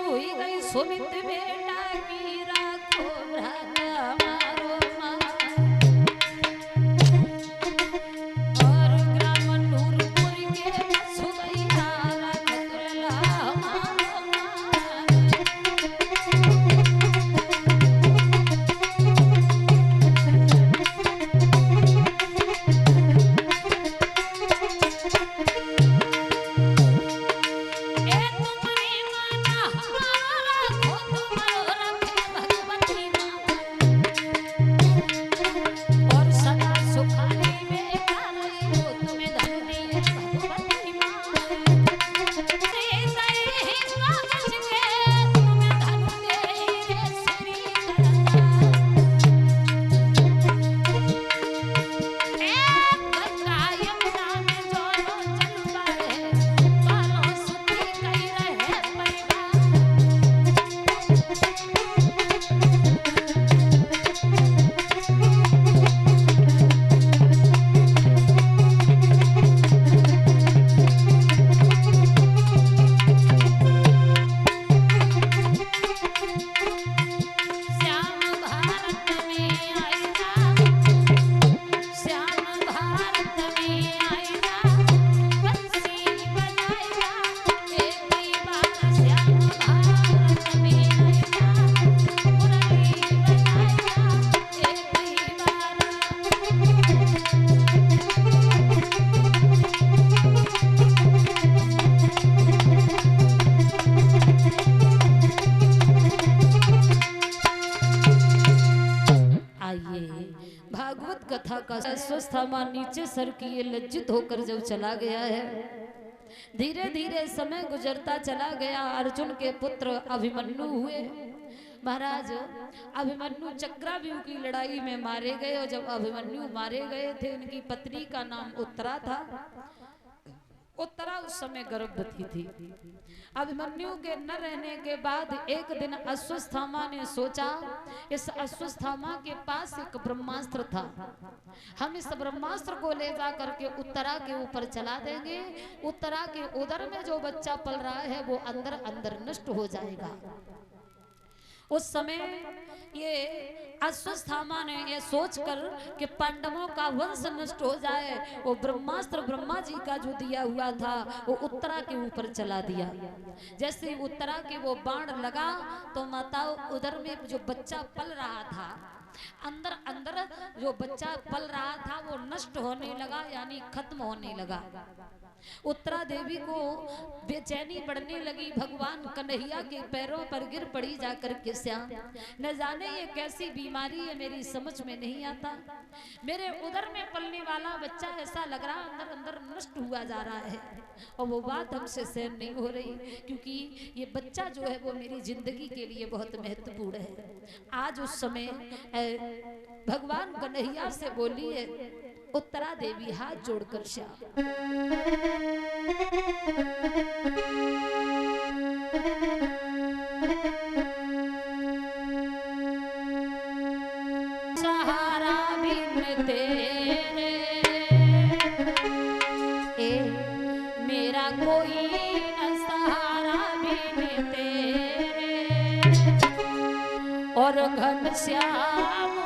हुई गई सुमित बेटा की राखो हमारो और ग्राम नूरपुर के सुबैया राखतुल्ला भागवत कथा का स्वस्थामा नीचे सर किए लज्जित होकर जब चला गया है, धीरे धीरे समय गुजरता चला गया। अर्जुन के पुत्र अभिमन्यु हुए। महाराज अभिमन्यु चक्रव्यूह की लड़ाई में मारे गए और जब अभिमन्यु मारे गए थे, इनकी पत्नी का नाम उत्तरा था। उत्तरा उस समय गर्भवती थी। अभिमन्यु के न रहने के बाद एक दिन अश्वत्थामा ने सोचा, इस अश्वत्थामा के पास एक ब्रह्मास्त्र था, हम इस ब्रह्मास्त्र को ले जा करके उत्तरा के ऊपर चला देंगे। उत्तरा के उदर में जो बच्चा पल रहा है वो अंदर अंदर नष्ट हो जाएगा। उस समय ये अश्वत्थामा ने ये सोचकर कि पांडवों का वंश नष्ट हो जाए, वो ब्रह्मास्त्र ब्रह्मा जी का जो दिया हुआ था वो उत्तरा के ऊपर चला दिया। जैसे उत्तरा के वो बाण लगा तो माता उदर में जो बच्चा पल रहा था, अंदर अंदर जो बच्चा पल रहा था वो नष्ट होने लगा, यानी खत्म होने लगा। उत्तरा देवी को बेचैनी बढ़ने लगी। भगवान कन्हैया के पैरों पर गिर पड़ी जाकर के, श्याम न जाने ये कैसी बीमारी है, मेरी समझ में नहीं आता। मेरे उदर में पलने वाला बच्चा ऐसा लग रहा अंदर अंदर नष्ट हुआ जा रहा है और वो बात हमसे सहन नहीं हो रही, क्योंकि ये बच्चा जो है वो मेरी जिंदगी के लिए बहुत महत्वपूर्ण है। आज उस समय भगवान कन्हैया से बोली है उत्तरा देवी हाथ जोड़कर, श्याम सहारा बिन तेरे मेरा कोई न सहारा बिन तेरे, और घनश्याम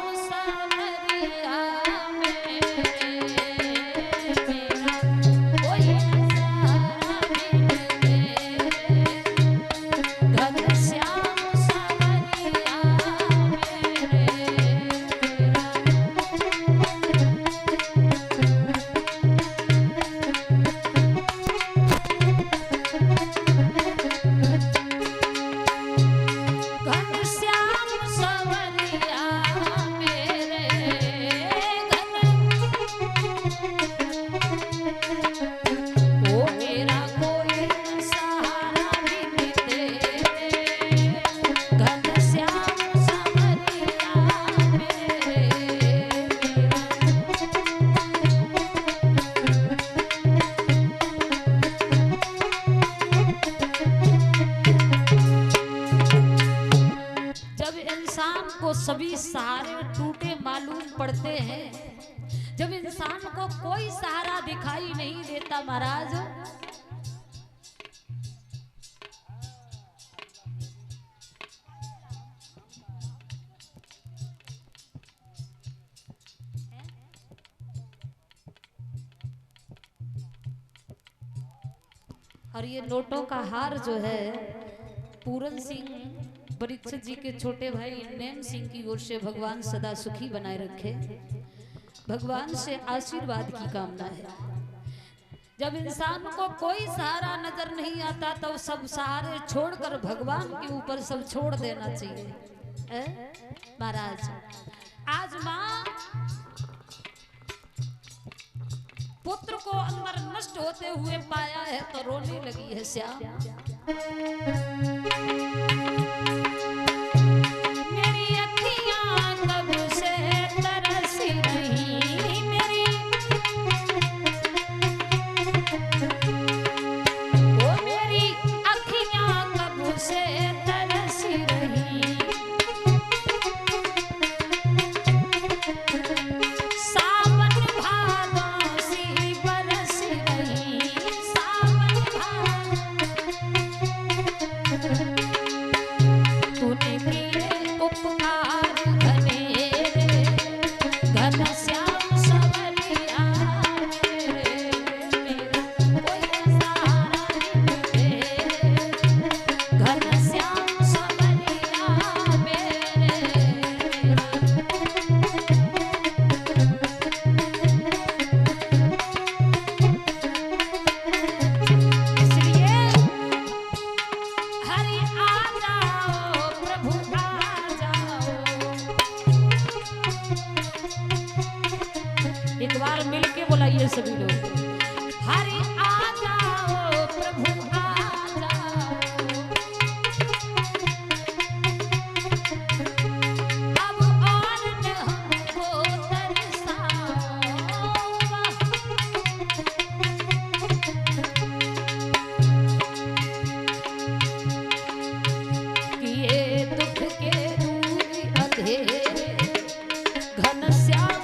सभी सहारे टूटे मालूम पड़ते हैं, जब इंसान को कोई सहारा दिखाई नहीं देता महाराज, और ये नोटों का हार जो है पूरन सिंह परीक्षित जी के छोटे भाई नेम सिंह की ओर से भगवान सदा सुखी बनाए रखे, भगवान से आशीर्वाद की कामना है। जब इंसान को कोई सहारा नजर नहीं आता तो सब सहारे छोड़कर भगवान के ऊपर सब छोड़ देना चाहिए। महाराज आज माँ पुत्र को अंदर नष्ट होते हुए पाया है तो रोने लगी है श्याम। मेरी अखियां कब से तरस रही, मेरी वो मेरी अखियां कब से तरस रही, एक बार मिलके बोलाइए सभी लोग, हरि आ जाओ प्रभु आ जाओ, अब और न हमको तरसाओ, कि ये दुख के दूर अंधेरे घनश्याम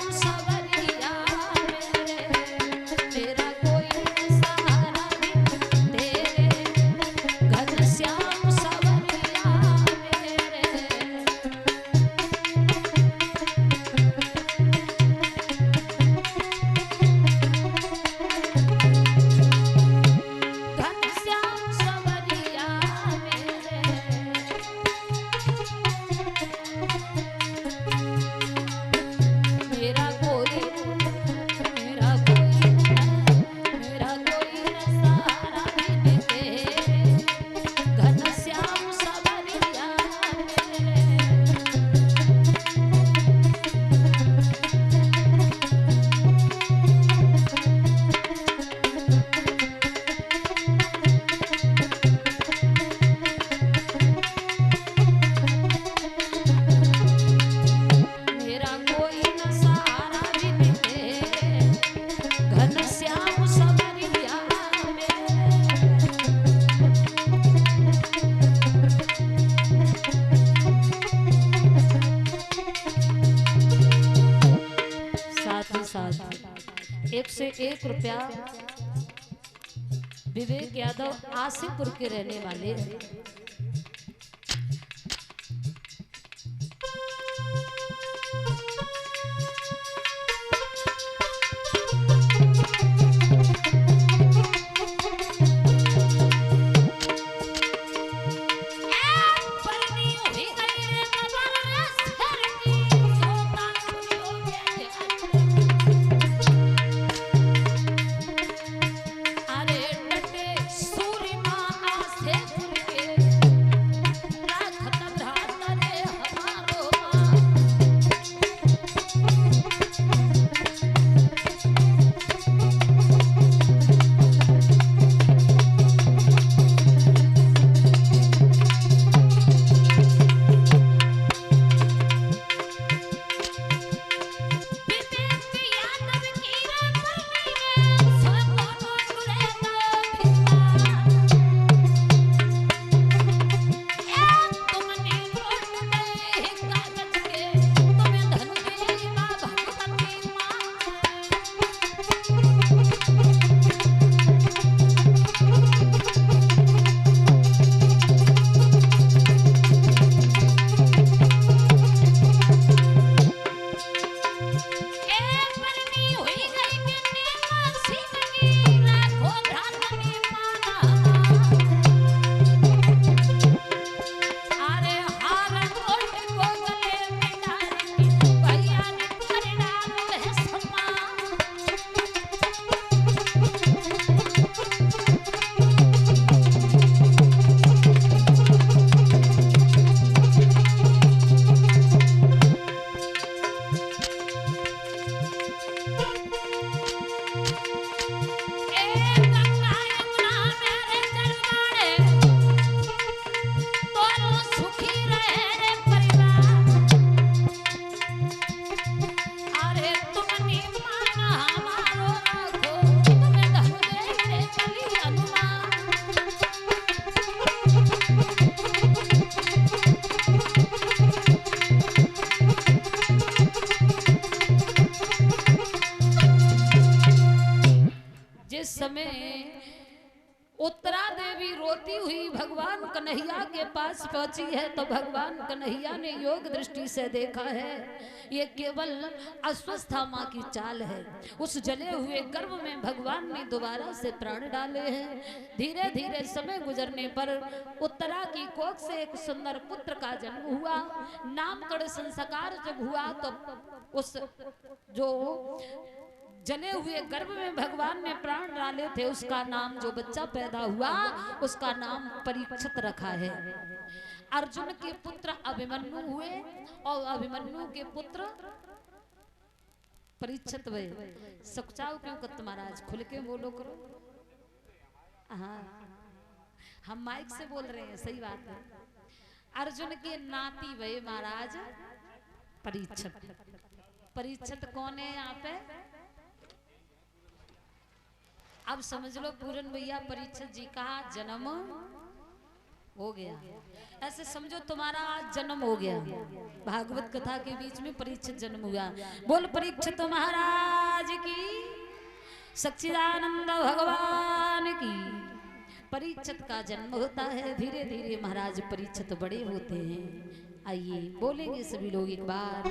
एक से 1 रुपया विवेक यादव आसिफपुर के रहने वाले रोती हुई भगवान कन्हैया के पास पहुंची है तो भगवान कन्हैया ने योग दृष्टि से देखा है ये केवल अश्वत्थामा की चाल है। उस जले हुए गर्भ में भगवान ने दोबारा से प्राण डाले हैं। धीरे धीरे समय गुजरने पर उत्तरा की कोख से एक सुंदर पुत्र का जन्म हुआ। नामकरण संस्कार जब हुआ तो उस जो जले हुए गर्भ में भगवान ने प्राण डाले थे उसका नाम, जो बच्चा पैदा हुआ उसका नाम परीक्षित रखा है। अर्जुन के पुत्र अभिमन्यु हुए और अभिमन्यु के पुत्र परीक्षित हुए। सकुचाओ क्यों करते महाराज, खुल के बोलो करो। हाँ हम माइक से बोल रहे हैं, सही बात है। अर्जुन के नाती हुए महाराज परीक्षित। परीक्षित कौन है यहाँ पे? अब समझ लो पूरन भैया परीक्षित जी का जन्म हो गया। ऐसे समझो तुम्हारा आज जन्म हो गया। भागवत कथा के बीच में परीक्षित जन्म हुआ। बोल परीक्षित महाराज की, सच्चिदानंद भगवान की। परीक्षित का जन्म होता है। धीरे धीरे महाराज परीक्षित बड़े होते हैं। आइए बोलेंगे सभी लोग एक बार।